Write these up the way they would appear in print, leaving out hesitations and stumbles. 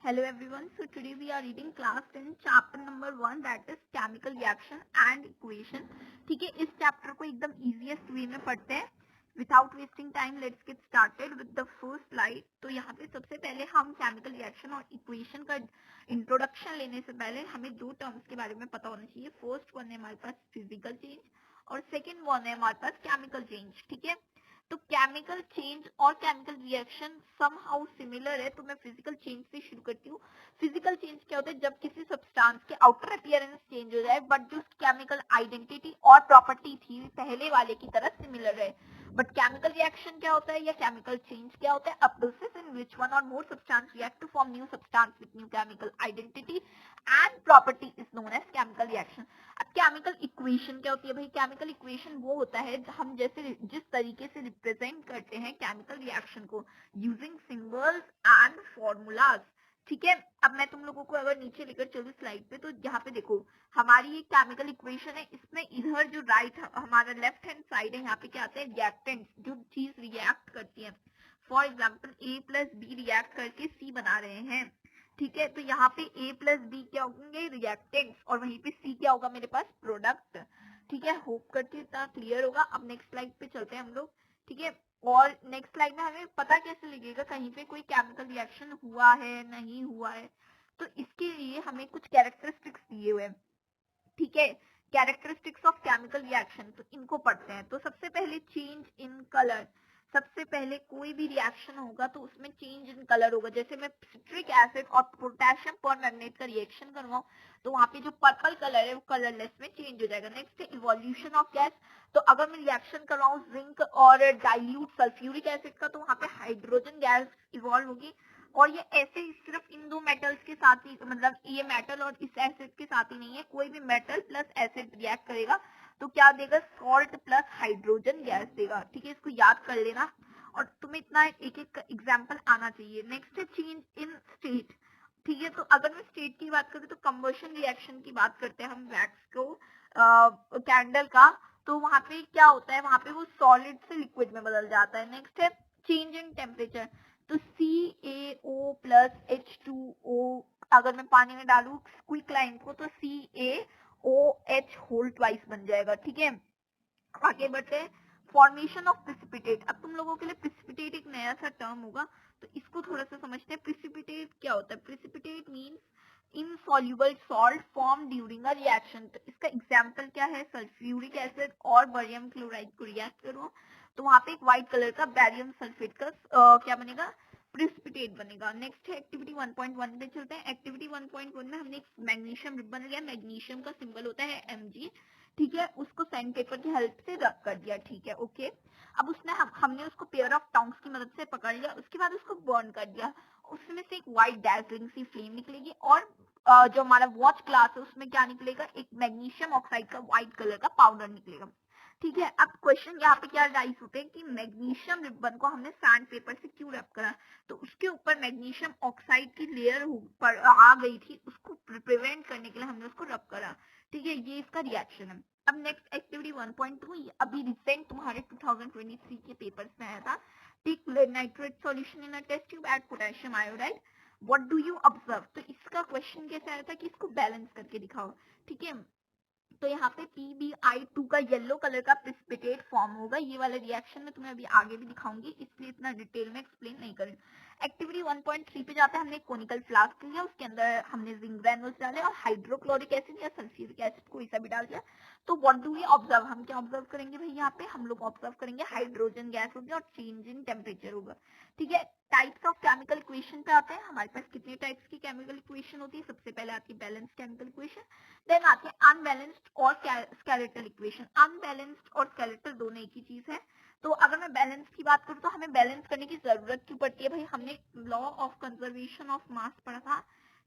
Hello everyone. So today we are reading class 10 chapter number 1 that is chemical reaction and equation. ठीक है, इस chapter को एकदम easiest way में पढ़ते हैं. Without wasting time, let's get started with the first slide. तो यहाँ पे सबसे पहले हम chemical reaction और equation का introduction लेने से पहले हमें दो terms के बारे में पता होना चाहिए. First one है हमारे पास physical change और second one है हमारे पास chemical change. ठीक है, तो केमिकल चेंज और केमिकल रिएक्शन समहाउ सिमिलर है. तो मैं फिजिकल चेंज से शुरू करती हूँ. फिजिकल चेंज क्या होता है? जब किसी सब्सटेंस के आउटर अपीयरेंस चेंज हो जाए बट जो केमिकल आइडेंटिटी और प्रॉपर्टी थी पहले वाले की तरह सिमिलर है. बट केमिकल रिएक्शन क्या होता है या केमिकल चेंज क्या होता है? A process in which one or more substance react to form new substance with new chemical identity and property is known as chemical reaction. अब केमिकल इक्वेशन क्या होती है भाई? केमिकल इक्वेशन वो होता है हम जैसे जिस तरीके से रिप्रेजेंट करते हैं केमिकल रिएक्शन को यूजिंग सिंबल्स एंड फॉर्मूलाज. ठीक है, अब मैं तुम लोगों को अगर नीचे लेकर चलूं स्लाइड पे, तो यहाँ पे देखो हमारी एक केमिकल इक्वेशन है. इसमें इधर जो राइट हमारा लेफ्ट हैंड साइड है, यहाँ पे क्या आता है? रिएक्टेंट्स, जो चीज रिएक्ट करती है. For example A plus B react करके सी बना रहे हैं. ठीक है, तो यहाँ पे A प्लस बी क्या होंगे? रिएक्टेंट्स, और वहीं पे C क्या होगा मेरे पास? प्रोडक्ट. ठीक है, होप करती हूँ इतना क्लियर होगा. अब नेक्स्ट स्लाइड पे चलते हैं हम लोग. ठीक है, और नेक्स्ट स्लाइड में हमें पता कैसे लगेगा कहीं पे कोई केमिकल रिएक्शन हुआ है नहीं हुआ है? तो इसके लिए हमें कुछ कैरेक्टरिस्टिक्स दिए हुए हैं. ठीक है, कैरेक्टरिस्टिक्स ऑफ केमिकल रिएक्शन, तो इनको पढ़ते हैं. तो सबसे पहले चेंज इन कलर. सबसे पहले कोई भी रिएक्शन होगा तो उसमें चेंज इन कलर होगा. जैसे मैं सिट्रिक एसिड और पोटेशियम परमैंगनेट का रिएक्शन करवाऊं तो वहां पे जो पर्पल कलर है वो कलरलेस में चेंज हो जाएगा. नेक्स्ट है इवोल्यूशन ऑफ गैस. तो अगर मैं रिएक्शन करवाऊं जिंक और डाइल्यूट सल्फ्यूरिक एसिड का तो वहां पे हाइड्रोजन गैस इवॉल्व होगी. और ये ऐसे ही सिर्फ इन दो मेटल्स के साथ ही, मतलब ये मेटल और इस एसिड के साथ ही नहीं है, कोई भी मेटल प्लस एसिड रिएक्ट करेगा तो क्या देगा? सॉल्ट प्लस हाइड्रोजन गैस देगा. ठीक है, इसको याद कर लेना और तुम्हें इतना एक एक एग्जाम्पल आना चाहिए. नेक्स्ट है चेंज इन स्टेट. ठीक है, तो अगर मैं स्टेट की बात करूँ तो कंबशन रिएक्शन की बात करते हैं हम वैक्स को कैंडल का, तो वहां पे क्या होता है? वहां पे वो सॉलिड से लिक्विड में बदल जाता है. नेक्स्ट है चेंज इन टेम्परेचर. तो CaO प्लस H2O अगर मैं पानी में डालू क्विक लाइन को तो CaOH होल ट्वाइस बन जाएगा. ठीक है, आगे बढ़ते हैं. Formation of precipitate. अब तुम लोगों के लिए प्रिसिपिटेट एक नया सा टर्म होगा तो इसको थोड़ा सा समझते हैं. प्रिसिपिटेट क्या होता है? Precipitate means insoluble salt form during a reaction. तो इसका एग्जांपल क्या है? सल्फ्यूरिक एसिड और बेरियम क्लोराइड को रिएक्ट करो तो वहां पे एक व्हाइट कलर का बेरियम सल्फेट का क्या बनेगा? प्रिसिपिटेट बनेगा. नेक्स्ट है एक्टिविटी 1.1 पे चलते हैं. एक्टिविटी 1.1 में हमने एक मैग्नीशियम रिबन लिया. मैग्नीशियम का सिंबल होता है Mg. ठीक है, उसको सैंड पेपर की हेल्प से रब कर दिया. ठीक है, ओके. अब उसने हमने उसको पेयर ऑफ टोंग्स की मदद से पकड़ लिया. उसके बाद उसको बर्न कर दिया. उसमें से एक व्हाइट डैजलिंग सी फ्लेम निकलेगी और जो हमारा वॉच ग्लास है उसमें क्या निकलेगा? एक मैग्नीशियम ऑक्साइड का व्हाइट कलर का पाउडर निकलेगा. ठीक है, अब क्वेश्चन यहाँ पे क्या राइज होते हैं कि मैग्नीशियम रिबन को हमने सैंड पेपर से क्यों रब करा? तो उसके ऊपर मैग्नीशियम ऑक्साइड की लेयर पर आ गई थी, उसको प्रिवेंट करने के लिए हमने उसको रब करा. ठीक है, ये इसका रिएक्शन है. अब नेक्स्ट एक्टिविटी 1.2 अभी रिसेंट तुम्हारे 2023 के पेपर्स में आया था. Take nitrate solution in a test tube add potassium iodide. What do you observe? तो इसका क्वेश्चन कैसे आया था कि इसको बैलेंस करके दिखाओ. ठीक है, तो यहाँ पे PbI2 का येलो कलर का प्रिसिपिटेट फॉर्म होगा. ये वाले रिएक्शन में तुम्हें अभी आगे भी दिखाऊंगी, इसलिए इतना डिटेल में एक्सप्लेन नहीं करें. एक्टिविटी 1.3 पे जाते हैं. हमने कोनिकल फ्लास्क लिया, उसके अंदर हमने जिंक ग्रैन्यूल्स डाले और हाइड्रोक्लोरिक एसिड या सल्फ्यूरिक एसिड कोई सा भी डाल दिया. तो व्हाट डू वी ऑब्जर्व? हम क्या ऑब्जर्व करेंगे भाई? यहाँ पे हम लोग ऑब्जर्व करेंगे हाइड्रोजन गैस होगी और चेंज इन टेम्परेचर होगा. ठीक है, टाइप्स ऑफ केमिकल इक्वेशन पे आते हैं. हमारे पास कितने टाइप्स की केमिकल इक्वेशन होती है? सबसे पहले आती है बैलेंस केमिकल इक्वेशन, देन आती है अनबैलेंस्ड और स्केलेटल इक्वेशन. अनबैलेंस्ड और स्केलेटल दोनों एक ही चीज है. तो अगर मैं बैलेंस की बात करूं तो हमें बैलेंस करने की जरूरत क्यों पड़ती है भाई? हमने law of conservation of mass पढ़ा था.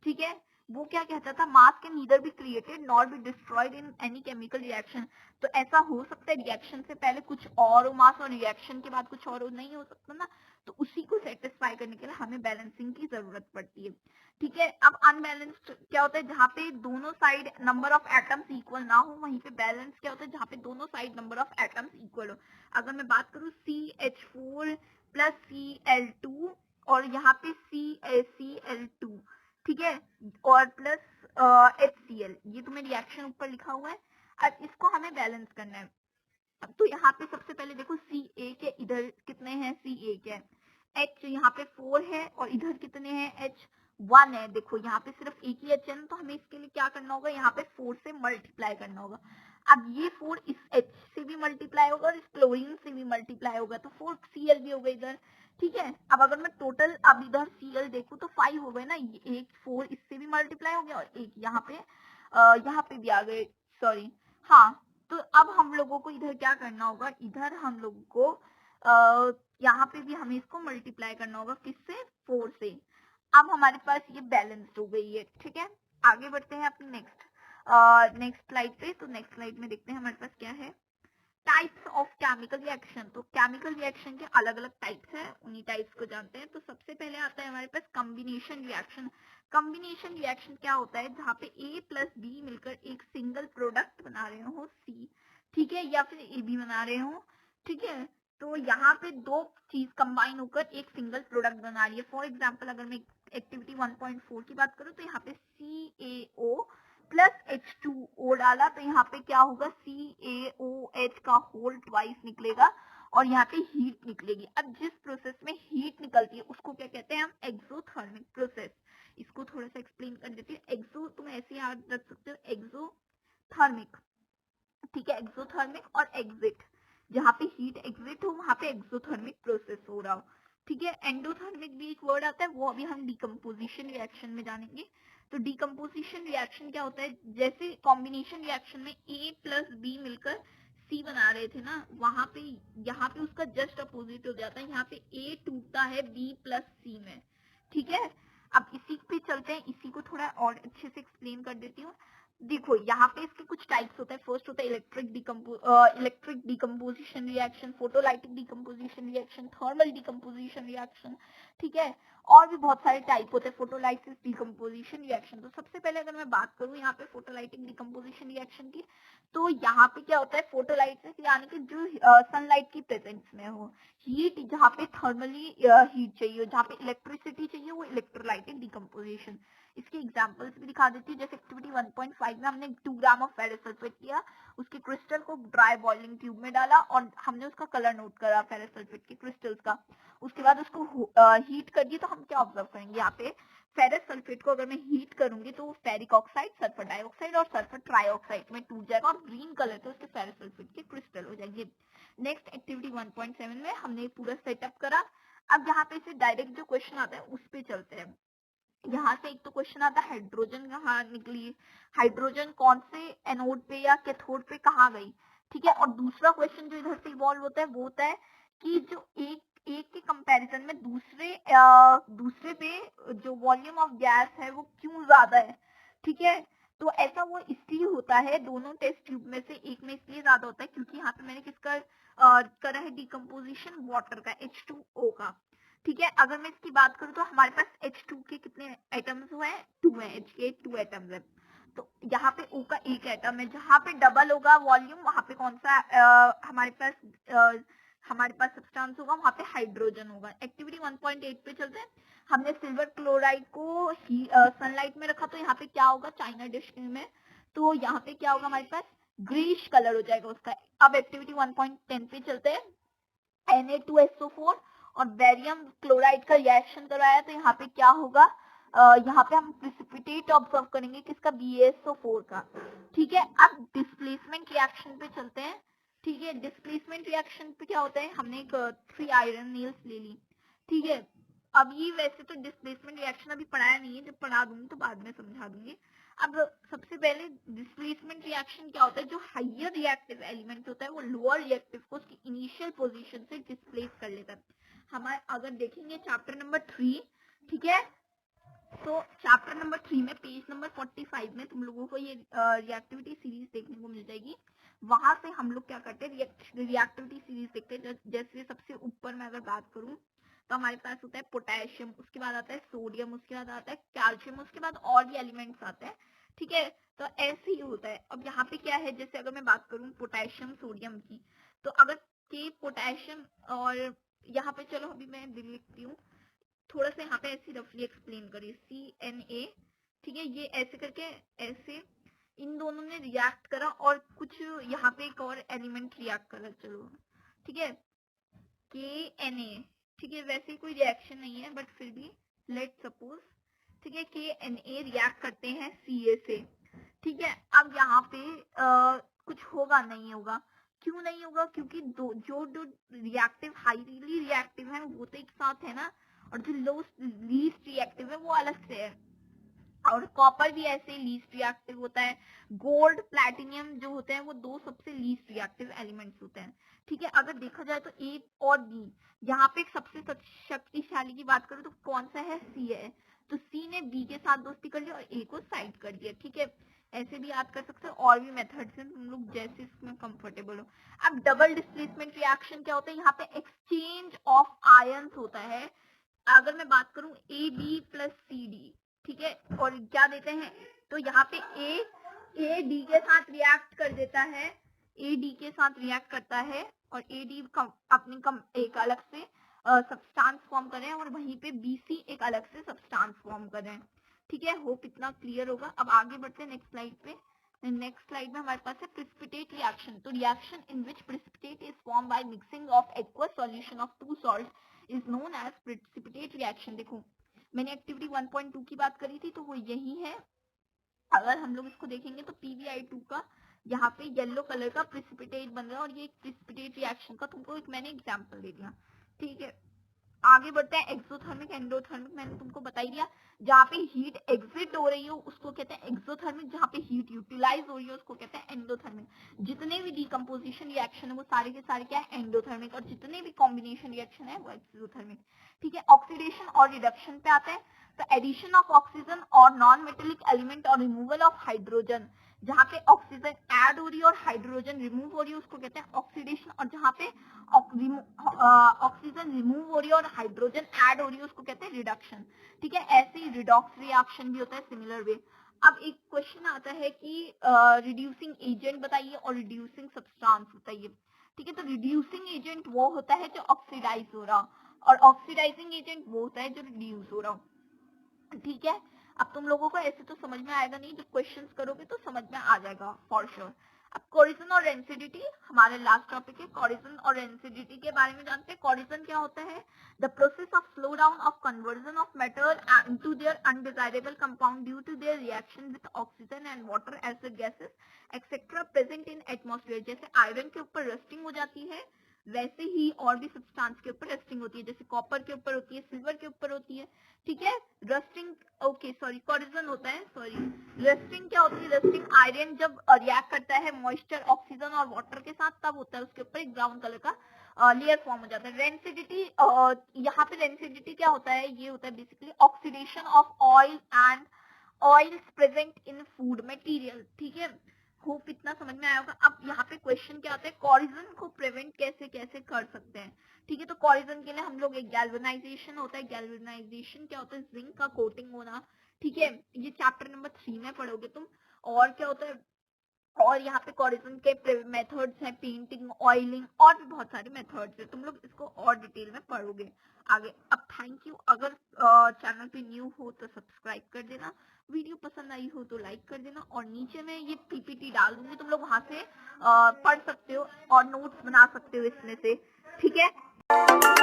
ठीक है, वो क्या कहता था? मास can neither be created nor be destroyed in any chemical reaction. तो ऐसा हो सकता है रिएक्शन से पहले कुछ और मास और रिएक्शन के बाद कुछ और नहीं हो सकता ना. तो उसी को सेटिस्फाई करने के लिए हमें बैलेंसिंग की जरूरत पड़ती है. ठीक है, अब अनबैलेंस्ड क्या होता है? जहाँ पे दोनों side number of atoms equal ना हो. वहीं पे बैलेंस क्या होता है? जहाँ पे दोनों side number of atoms equal हो. अगर मैं बात करूँ CH4 प्लस Cl2 और यहाँ पे CaCl2, ठीक है, और प्लस HCl, ये तुम्हें रिएक्शन ऊपर लिखा हुआ है। अब इसको हमें बैलेंस करना है। अब तो यहाँ पे सबसे पहले देखो Ca के इधर कितने हैं, Ca के H यहाँ पे 4 है और इधर कितने हैं, H 1 है। देखो यहाँ पे सिर्फ एक ही H है ना, तो हमें इसके लिए क्या करना होगा, यहाँ पे 4 से मल्टीप्लाई करना होगा। अब ये 4 इस H से भी मल्टीप्लाई होगा और इस क्लोरीन से भी मल्टीप्लाई होगा, तो 4 Cl भी होगा इधर। ठीक है, अब अगर मैं टोटल अब इधर Cl देखूं तो 5 हो गए ना, ये एक 4 इससे भी मल्टीप्लाई हो गया और एक यहाँ पे भी आ गए, सॉरी। हाँ, तो अब हम लोगों को इधर क्या करना होगा, इधर हम लोगों को यहाँ पे भी हमें इसको मल्टीप्लाई करना होगा, किससे, 4 से। अब हमारे पास ये बैलेंस्ड हो गई है। ठीक है, आगे बढ़ते हैं अपने नेक्स्ट स्लाइड पे। तो नेक्स्ट स्लाइड में देखते हैं हमारे पास क्या है, टाइप्स ऑफ केमिकल रिएक्शन। तो केमिकल रिएक्शन के अलग अलग टाइप्स हैं, उन्हीं टाइप्स को जानते हैं। तो सबसे पहले आता है हमारे पास कॉम्बिनेशन रिएक्शन। कॉम्बिनेशन रिएक्शन क्या होता है, जहाँ पे A प्लस बी मिलकर एक सिंगल प्रोडक्ट बना रहे हो C, ठीक है, या फिर AB बना रहे हो। ठीक है, तो यहाँ पे दो चीज कंबाइन होकर एक सिंगल प्रोडक्ट बना रही है। फॉर एग्जाम्पल अगर मैं एक्टिविटी 1.4 की बात करूँ तो यहाँ पे CaO प्लस H2O डाला, तो यहाँ पे क्या होगा, CaOH का होल ट्वाइस निकलेगा और यहाँ पे हीट निकलेगी। अब जिस प्रोसेस में हीट निकलती है उसको क्या कहते हैं हम, एक्सोथर्मिक प्रोसेस। इसको थोड़ा सा एक्सप्लेन कर देती है। एक्सो तुम ऐसे याद रख सकते हो, एक्सोथर्मिक, ठीक है, एक्सोथर्मिक और एग्जिट, जहाँ पे हीट एग्जिट हो वहां पे एक्सोथर्मिक प्रोसेस हो रहा हो। ठीक है, एंडोथर्मिक भी एक वर्ड आता है, वो अभी हम डिकम्पोजिशन रिएक्शन में जानेंगे। तो डिकम्पोजिशन रिएक्शन क्या होता है, जैसे कॉम्बिनेशन रिएक्शन में A प्लस बी मिलकर C बना रहे थे ना, वहां पे यहाँ पे उसका जस्ट अपोजिट हो जाता है, यहाँ पे A टूटता है B प्लस C में। ठीक है, अब इसी पे चलते हैं, इसी को थोड़ा और अच्छे से एक्सप्लेन कर देती हूँ। देखो यहाँ पे इसके कुछ टाइप्स होता है। फर्स्ट होता है electric decomposition reaction, photolytic decomposition reaction, thermal decomposition reaction. ठीक है, और भी बहुत सारे टाइप होते हैं फोटोलाइसिस डिकम्पोजिशन रिएक्शन। तो सबसे पहले अगर मैं बात करूँ यहाँ पे फोटोलाइटिक डिकम्पोजिशन रिएक्शन की, तो यहाँ पे क्या होता है, फोटोलाइसिस यानी कि जो सनलाइट की प्रेजेंस में हो, हीट जहाँ पे थर्मली हीट चाहिए, जहाँ पे इलेक्ट्रिसिटी चाहिए, वो इलेक्ट्रोलाइटिक डिकम्पोजिशन। इसके एग्जांपल्स भी दिखा देती हूँ। जैसे एक्टिविटी 1.5 में हमने 2 ग्राम ऑफ फेरस सल्फेट किया, उसके क्रिस्टल को ड्राई बॉइलिंग ट्यूब में डाला और हमने उसका कलर नोट करा फेरस सल्फेट के क्रिस्टल्स का। उसके बाद उसको हीट कर दिया, तो हम क्या ऑब्जर्व करेंगे, यहाँ पे फेरस सल्फेट को अगर मैं हीट करूंगी तो फेरिक ऑक्साइड, सल्फर डाइऑक्साइड और सल्फर ट्राइऑक्साइड में टूट जाएगा और ग्रीन कलर के उसके फेरस सल्फेट के क्रिस्टल हो जाएंगे। नेक्स्ट एक्टिविटी 1.7 में हमने पूरा सेटअप करा। अब यहाँ पे से डायरेक्ट जो क्वेश्चन आता है उस पे चलते हैं। यहाँ से एक तो क्वेश्चन आता है, हाइड्रोजन कहाँ निकली, हाइड्रोजन कौन से एनोड पे या कैथोड पे कहाँ गई। ठीक है, और दूसरा क्वेश्चन जो इधर से इवॉल्व होता है वो होता है कि जो एक के कंपैरिजन में दूसरे पे जो वॉल्यूम ऑफ गैस है वो क्यों ज्यादा है। ठीक है, तो ऐसा वो इसलिए होता है, दोनों टेस्ट ट्यूब में से एक में इसलिए ज्यादा होता है क्योंकि यहाँ पे मैंने किसका करा है डिकम्पोजिशन, वाटर का, H2O का। ठीक है, अगर मैं इसकी बात करूँ तो हमारे पास H2 के कितने एटम्स हुए हैं, 2 है, H के 2 एटम्स है। तो यहाँ पे O का एक एटम है, जहाँ पे डबल होगा वॉल्यूम वहाँ पे कौन सा हमारे पास सब्सटेंस होगा, वहाँ पे हाइड्रोजन होगा। एक्टिविटी 1.8 पे चलते हैं। हमने सिल्वर क्लोराइड को सनलाइट में रखा, तो यहाँ पे क्या होगा, चाइना डिश में, तो यहाँ पे क्या होगा, हमारे पास ग्रीश कलर हो जाएगा उसका। अब एक्टिविटी 1.10 पे चलते हैं। Na2SO4 और बेरियम क्लोराइड का रिएक्शन करवाया, तो यहाँ पे क्या होगा, यहाँ पे हम प्रिसिपिटेट ऑब्जर्व करेंगे किसका, BaSO4 का। ठीक है, अब डिस्प्लेसमेंट रिएक्शन पे चलते हैं। ठीक है, डिस्प्लेसमेंट रिएक्शन पे क्या होता है, हमने एक 3 आयरन नेल्स ले ली। ठीक है, अब ये वैसे तो डिस्प्लेसमेंट रिएक्शन अभी पढ़ाया नहीं है, जब पढ़ा दूंगी तो बाद में समझा दूंगी। अब सबसे पहले डिस्प्लेसमेंट रिएक्शन क्या होता है, जो हाइयर रिएक्टिव एलिमेंट होता है वो लोअर रिएक्टिव को उसकी इनिशियल पोजीशन से डिस्प्लेस कर लेता है। हमारे अगर देखेंगे चैप्टर नंबर 3, ठीक है, तो चैप्टर नंबर 3 में पेज नंबर 45 में तुम लोगों को ये रिएक्टिविटी सीरीज देखने को मिल जाएगी। वहां से हम लोग क्या करते हैं, रिएक्टिविटी सीरीज देखते हैं। जैसे सबसे ऊपर मैं अगर बात करूं तो हमारे पास होता है पोटेशियम, उसके बाद आता है सोडियम, उसके बाद आता है कैल्शियम, उसके बाद और भी एलिमेंट्स आते हैं। ठीक है, तो ऐसे ही होता है। अब यहाँ पे क्या है, जैसे अगर मैं बात करूँ पोटेशियम सोडियम की, तो अगर के पोटेशियम और यहाँ पे चलो अभी मैं लिखती हूँ, थोड़ा सा यहाँ पे ऐसे रफली एक्सप्लेन करिए, CNA, ठीक है, ये ऐसे करके ऐसे इन दोनों ने रिएक्ट करा और कुछ यहाँ पे एक और एलिमेंट रिएक्ट करा, चलो ठीक है, KNA, ठीक है, वैसे कोई रिएक्शन नहीं है बट फिर भी लेट सपोज, ठीक है, KNA रिएक्ट करते हैं CA से, ठीक है। अब यहाँ पे कुछ होगा नहीं होगा, क्यों नहीं होगा, क्योंकि जो रिएक्टिव हाईली रिएक्टिव है वो तो एक साथ है ना, और जो लीस्ट रिएक्टिव है वो अलग से है, और कॉपर भी ऐसे लीस्ट रिएक्टिव होता है। गोल्ड प्लैटिनियम जो होते हैं वो दो सबसे लीस्ट रिएक्टिव एलिमेंट्स होते हैं, ठीक है। अगर देखा जाए तो ए और बी, यहाँ पे एक सबसे शक्तिशाली की बात करूँ तो कौन सा है, सी है, तो सी ने बी के साथ दोस्ती कर लिया और ए को साइड कर दिया, ठीक है। ऐसे भी याद कर सकते हो, और भी मेथड्स हैं, तुम लोग जैसे इसमें कंफर्टेबल हो। अब डबल डिस्प्लेसमेंट रिएक्शन क्या होता है, यहाँ पे एक्सचेंज ऑफ आयंस होता है। अगर मैं बात करूं AB प्लस CD, ठीक है, और क्या देते हैं, तो यहाँ पे A D के साथ रिएक्ट कर देता है, A D के साथ रिएक्ट करता है और AD अपनी एक अलग से सब्सटेंस फॉर्म कर रहे हैं और वहीं पे BC एक अलग से सब्सटेंस फॉर्म कर रहे हैं, ठीक है। होप इतना क्लियर होगा। अब आगे बढ़ते हैं नेक्स्ट स्लाइड पे। नेक्स्ट स्लाइड में हमारे पास है प्रिसिपिटेट रिएक्शन। तो reaction in which precipitate is form by mixing of aqueous solution of two salt is known as precipitate reaction. देखो मैंने एक्टिविटी 1.2 की बात करी थी तो वो यही है। अगर हम लोग इसको देखेंगे तो PbI2 का यहाँ पे येलो कलर का प्रिसिपिटेट बन रहा है और ये एक प्रिसिपिटेट रिएक्शन का तुमको एक मैंने एग्जांपल दे दिया, ठीक है। आगे बढ़ते हैं एक्सोथर्मिक एंडोथर्मिक, मैंने तुमको बता ही दिया। जहाँ पे हीट एग्जिट हो रही हो उसको कहते हैं एक्सोथर्मिक, जहाँ पे हीट यूटिलाइज हो रही है उसको कहते हैं एंडोथर्मिक। जितने भी डिकम्पोजिशन रिएक्शन है वो सारे के सारे क्या है, एंडोथर्मिक, और जितने भी कॉम्बिनेशन रिएक्शन है वो एक्सोथर्मिक, ठीक है। ऑक्सीडेशन और रिडक्शन पे आते हैं, तो एडिशन ऑफ ऑक्सीजन और नॉन मेटेलिक एलिमेंट और रिमूवल ऑफ हाइड्रोजन, जहाँ पे ऑक्सीजन ऐड हो रही है और हाइड्रोजन रिमूव हो रही है उसको कहते हैं ऑक्सीडेशन, और जहाँ पे ऑक्सीजन रिमूव हो रही है और हाइड्रोजन ऐड हो रही है उसको कहते हैं रिडक्शन, ठीक है। ऐसे ही रिडॉक्स रिएक्शन भी होता है सिमिलर वे। अब एक क्वेश्चन आता है कि रिड्यूसिंग एजेंट बताइए और रिड्यूसिंग सब्सटेंस बताइए, ठीक है। तो रिड्यूसिंग एजेंट वो होता है जो ऑक्सीडाइज हो रहा और ऑक्सीडाइजिंग एजेंट वो होता है जो रिड्यूस हो रहा, ठीक है। अब तुम लोगों को ऐसे तो समझ में आएगा नहीं, जब क्वेश्चंस करोगे तो समझ में आ जाएगा फॉर श्योर। अब कोरिजन और रेंसिडिटी हमारे लास्ट टॉपिक है। कोरिजन और रेंसिडिटी के बारे में जानते हैं। कोरिजन क्या होता है, the process of slow down of conversion of metal into their undesirable compound due to their reaction with oxygen and water acid gases etcetera present in atmosphere. जैसे आयरन के ऊपर रस्टिंग हो जाती है वैसे ही और भी सब्सटेंस के ऊपर रस्टिंग होती है, जैसे कॉपर के ऊपर होती है, सिल्वर के ऊपर होती है, ठीक है। रस्टिंग, ओके सॉरी, कोरिजन होता है, सॉरी। रस्टिंग क्या होती है, रस्टिंग आयरन जब रिएक्ट करता है मॉइस्चर ऑक्सीजन और वाटर के साथ तब होता है, उसके ऊपर एक ब्राउन कलर का लेयर फॉर्म हो जाता है। रेंसिडिटी, यहाँ पे रेंसिडिटी क्या होता है, ये होता है basically oxidation of oil and oils present in food material, ठीक है। होप इतना समझ में आया होगा। अब यहाँ पे क्वेश्चन क्या होता है, कोरिजन को प्रिवेंट कैसे कैसे कर सकते हैं, ठीक है। तो कोरिजन के लिए हम लोग एक गैल्वेनाइजेशन होता है। गैल्वेनाइजेशन क्या होता है, जिंक का कोटिंग होना, ठीक है। ये चैप्टर नंबर 3 में पढ़ोगे तुम। और क्या होता है, और यहाँ पे कोरिजन के मेथड्स हैं, पेंटिंग, ऑयलिंग, और भी बहुत सारे मेथड्स हैं, तुम लोग इसको और डिटेल में पढ़ोगे आगे। अब थैंक यू। अगर चैनल पे न्यू हो तो सब्सक्राइब कर देना, वीडियो पसंद आई हो तो लाइक कर देना, और नीचे में ये PPT डाल दूंगी, तुम लोग वहां से पढ़ सकते हो और नोट्स बना सकते हो इसमें से, ठीक है।